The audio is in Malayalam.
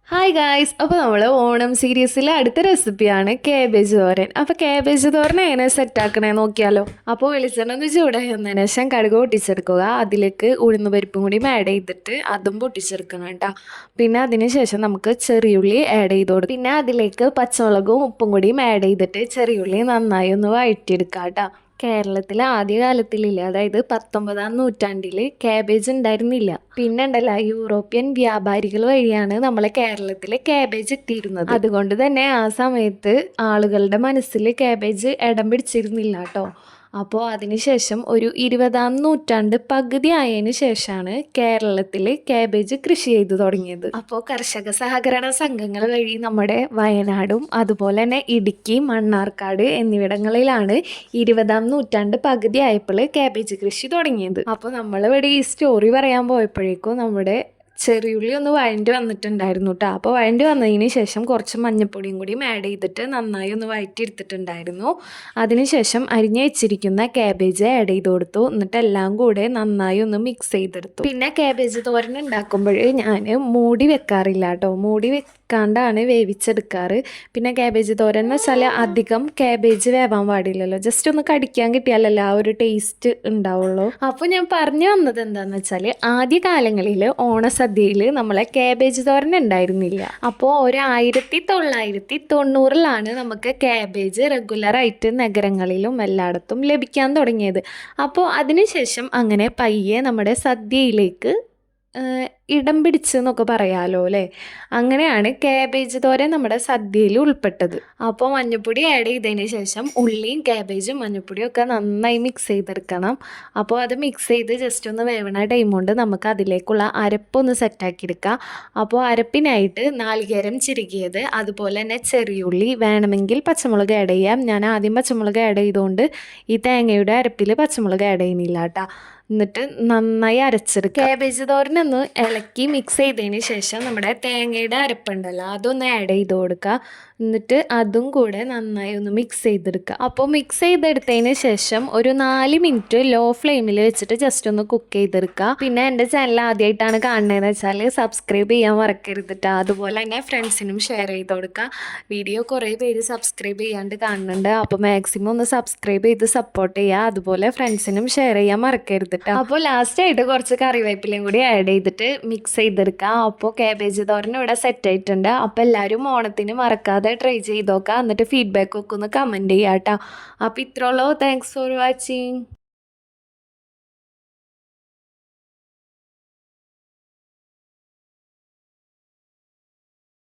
ഹായ് ഗായ്സ്, അപ്പോൾ നമ്മൾ ഓണം സീരീസിലെ അടുത്ത റെസിപ്പിയാണ് കാബേജ് തോരൻ. അപ്പോൾ കാബേജ് തോരൻ എങ്ങനെ സെറ്റാക്കണേ നോക്കിയാലോ. അപ്പോൾ വെളിച്ചെണ്ണ ചൂടായി വന്നതിന് ശേഷം കടുക് പൊട്ടിച്ചെടുക്കുക. അതിലേക്ക് ഉഴുന്ന് പരിപ്പും കൂടി ആഡ് ചെയ്തിട്ട് അതും പൊട്ടിച്ചെടുക്കണം കേട്ടോ. പിന്നെ അതിന് ശേഷം നമുക്ക് ചെറിയുള്ളി ആഡ് ചെയ്ത് കൊടുക്കും. പിന്നെ അതിലേക്ക് പച്ചമുളകും ഉപ്പും കൂടിയും ആഡ് ചെയ്തിട്ട് ചെറിയുള്ളി നന്നായി ഒന്ന് വഴറ്റിയെടുക്കാം കേട്ടോ. കേരളത്തിൽ ആദ്യകാലത്തിലില്ല, അതായത് 19-ാം നൂറ്റാണ്ടിൽ കാബേജ് ഉണ്ടായിരുന്നില്ല. പിന്നെ ഉണ്ടല്ലോ, യൂറോപ്യൻ വ്യാപാരികൾ വഴിയാണ് നമ്മളെ കേരളത്തിൽ കാബേജ് എത്തിയിരുന്നത്. അതുകൊണ്ട് തന്നെ ആ സമയത്ത് ആളുകളുടെ മനസ്സിൽ കാബേജ് ഇടം പിടിച്ചിരുന്നില്ല കേട്ടോ. അപ്പോൾ അതിനുശേഷം ഒരു 20-ാം നൂറ്റാണ്ട് പകുതി ആയതിനു ശേഷമാണ് കേരളത്തിൽ കാബേജ് കൃഷി ചെയ്തു തുടങ്ങിയത്. അപ്പോൾ കർഷക സഹകരണ സംഘങ്ങൾ വഴി നമ്മുടെ വയനാടും അതുപോലെ തന്നെ ഇടുക്കി, മണ്ണാർക്കാട് എന്നിവിടങ്ങളിലാണ് 20-ാം നൂറ്റാണ്ട് പകുതി ആയപ്പോൾ കാബേജ് കൃഷി തുടങ്ങിയത്. അപ്പോൾ നമ്മളിവിടെ ഈ സ്റ്റോറി പറയാൻ പോയപ്പോഴേക്കും നമ്മുടെ ചെറിയുള്ളി ഒന്ന് വഴണ്ടി വന്നിട്ടുണ്ടായിരുന്നു കേട്ടോ. അപ്പോൾ വഴണ്ടി വന്നതിന് ശേഷം കുറച്ച് മഞ്ഞൾപ്പൊടിയും കൂടിയും ആഡ് ചെയ്തിട്ട് നന്നായി ഒന്ന് വഴറ്റിയെടുത്തിട്ടുണ്ടായിരുന്നു. അതിനുശേഷം അരിഞ്ഞ് വെച്ചിരിക്കുന്ന കാബേജ് ആഡ് ചെയ്ത് കൊടുത്തു. എന്നിട്ട് എല്ലാം കൂടെ നന്നായി ഒന്ന് മിക്സ് ചെയ്തെടുത്തു. പിന്നെ കാബേജ് തോരൻ ഉണ്ടാക്കുമ്പോൾ ഞാൻ മൂടി വെക്കാറില്ല കേട്ടോ. മൂടി വെക്കാണ്ടാണ് വേവിച്ചെടുക്കാറ്. പിന്നെ കാബേജ് തോരൻ എന്ന് വെച്ചാൽ അധികം കാബേജ് വേവാൻ പാടില്ലല്ലോ, ജസ്റ്റ് ഒന്ന് കടിക്കാൻ കിട്ടിയാലല്ലോ ആ ഒരു ടേസ്റ്റ് ഉണ്ടാവുള്ളൂ. അപ്പോൾ ഞാൻ പറഞ്ഞു വന്നത് എന്താണെന്ന് വെച്ചാൽ ആദ്യ കാലങ്ങളിൽ ഓണസദ്യയിൽ നമ്മളെ കാബേജ് തോരൻ ഉണ്ടായിരുന്നില്ല. അപ്പോൾ ഒരു 1990-ലാണ് നമുക്ക് കാബേജ് റെഗുലറായിട്ട് നഗരങ്ങളിലും എല്ലായിടത്തും ലഭിക്കാൻ തുടങ്ങിയത്. അപ്പോൾ അതിനുശേഷം അങ്ങനെ പയ്യെ നമ്മുടെ സദ്യയിലേക്ക് ഇടം പിടിച്ചെന്നൊക്കെ പറയാമല്ലോ അല്ലേ. അങ്ങനെയാണ് കാബേജ് തോരൻ നമ്മുടെ സദ്യയിൽ ഉൾപ്പെട്ടത്. അപ്പോൾ മഞ്ഞൾപ്പൊടി ആഡ് ചെയ്തതിന് ശേഷം ഉള്ളിയും കാബേജും മഞ്ഞൾപ്പൊടിയും ഒക്കെ നന്നായി മിക്സ് ചെയ്തെടുക്കണം. അപ്പോൾ അത് മിക്സ് ചെയ്ത് ജസ്റ്റ് ഒന്ന് വേവണ ടൈം കൊണ്ട് നമുക്ക് അതിലേക്കുള്ള അരപ്പൊന്ന് സെറ്റാക്കി എടുക്കാം. അപ്പോൾ അരപ്പിനായിട്ട് നാളികേരം ചിരുകിയത്, അതുപോലെ തന്നെ ചെറിയുള്ളി, വേണമെങ്കിൽ പച്ചമുളക് ആഡ് ചെയ്യാം. ഞാൻ ആദ്യം പച്ചമുളക് ആഡ് ചെയ്തുകൊണ്ട് ഈ തേങ്ങയുടെ അരപ്പിൽ പച്ചമുളക് ആഡ് ചെയ്യുന്നില്ല കേട്ടോ. എന്നിട്ട് നന്നായി അരച്ചെടുക്കുക. കാബേജ് തോരനൊന്ന് ഇളക്കി മിക്സ് ചെയ്തതിന് ശേഷം നമ്മുടെ തേങ്ങയുടെ അരപ്പുണ്ടല്ലോ അതൊന്ന് ആഡ് ചെയ്ത് കൊടുക്കുക. എന്നിട്ട് അതും കൂടെ നന്നായി ഒന്ന് മിക്സ് ചെയ്തെടുക്കുക. അപ്പോൾ മിക്സ് ചെയ്തെടുത്തതിന് ശേഷം ഒരു 4 മിനിറ്റ് ലോ ഫ്ലെയിമിൽ വെച്ചിട്ട് ജസ്റ്റ് ഒന്ന് കുക്ക് ചെയ്തെടുക്കുക. പിന്നെ എൻ്റെ ചാനൽ ആദ്യമായിട്ടാണ് കാണുന്നതെന്ന് വെച്ചാൽ സബ്സ്ക്രൈബ് ചെയ്യാൻ മറക്കരുതിട്ട്. അതുപോലെ തന്നെ ഫ്രണ്ട്സിനും ഷെയർ ചെയ്ത് കൊടുക്കുക. വീഡിയോ കുറേ പേര് സബ്സ്ക്രൈബ് ചെയ്യാണ്ട് കാണുന്നുണ്ട്. അപ്പോൾ മാക്സിമം ഒന്ന് സബ്സ്ക്രൈബ് ചെയ്ത് സപ്പോർട്ട് ചെയ്യുക. അതുപോലെ ഫ്രണ്ട്സിനും ഷെയർ ചെയ്യാൻ മറക്കരുത്. അപ്പോൾ ലാസ്റ്റായിട്ട് കുറച്ച് കറിവേപ്പിലയും കൂടി ആഡ് ചെയ്തിട്ട് മിക്സ് ചെയ്തെടുക്കുക. അപ്പോൾ കാബേജ് തോരൻ ഇവിടെ സെറ്റ് ആയിട്ടുണ്ട്. അപ്പോൾ എല്ലാവരും ഓണത്തിന് മറക്കാതെ ട്രൈ ചെയ്ത് നോക്കുക. എന്നിട്ട് ഫീഡ്ബാക്ക് ഒക്കെ ഒന്ന് കമൻറ്റ് ചെയ്യാം കേട്ടോ. അപ്പോൾ ഇത്രയുള്ളൂ. Thanks for watching.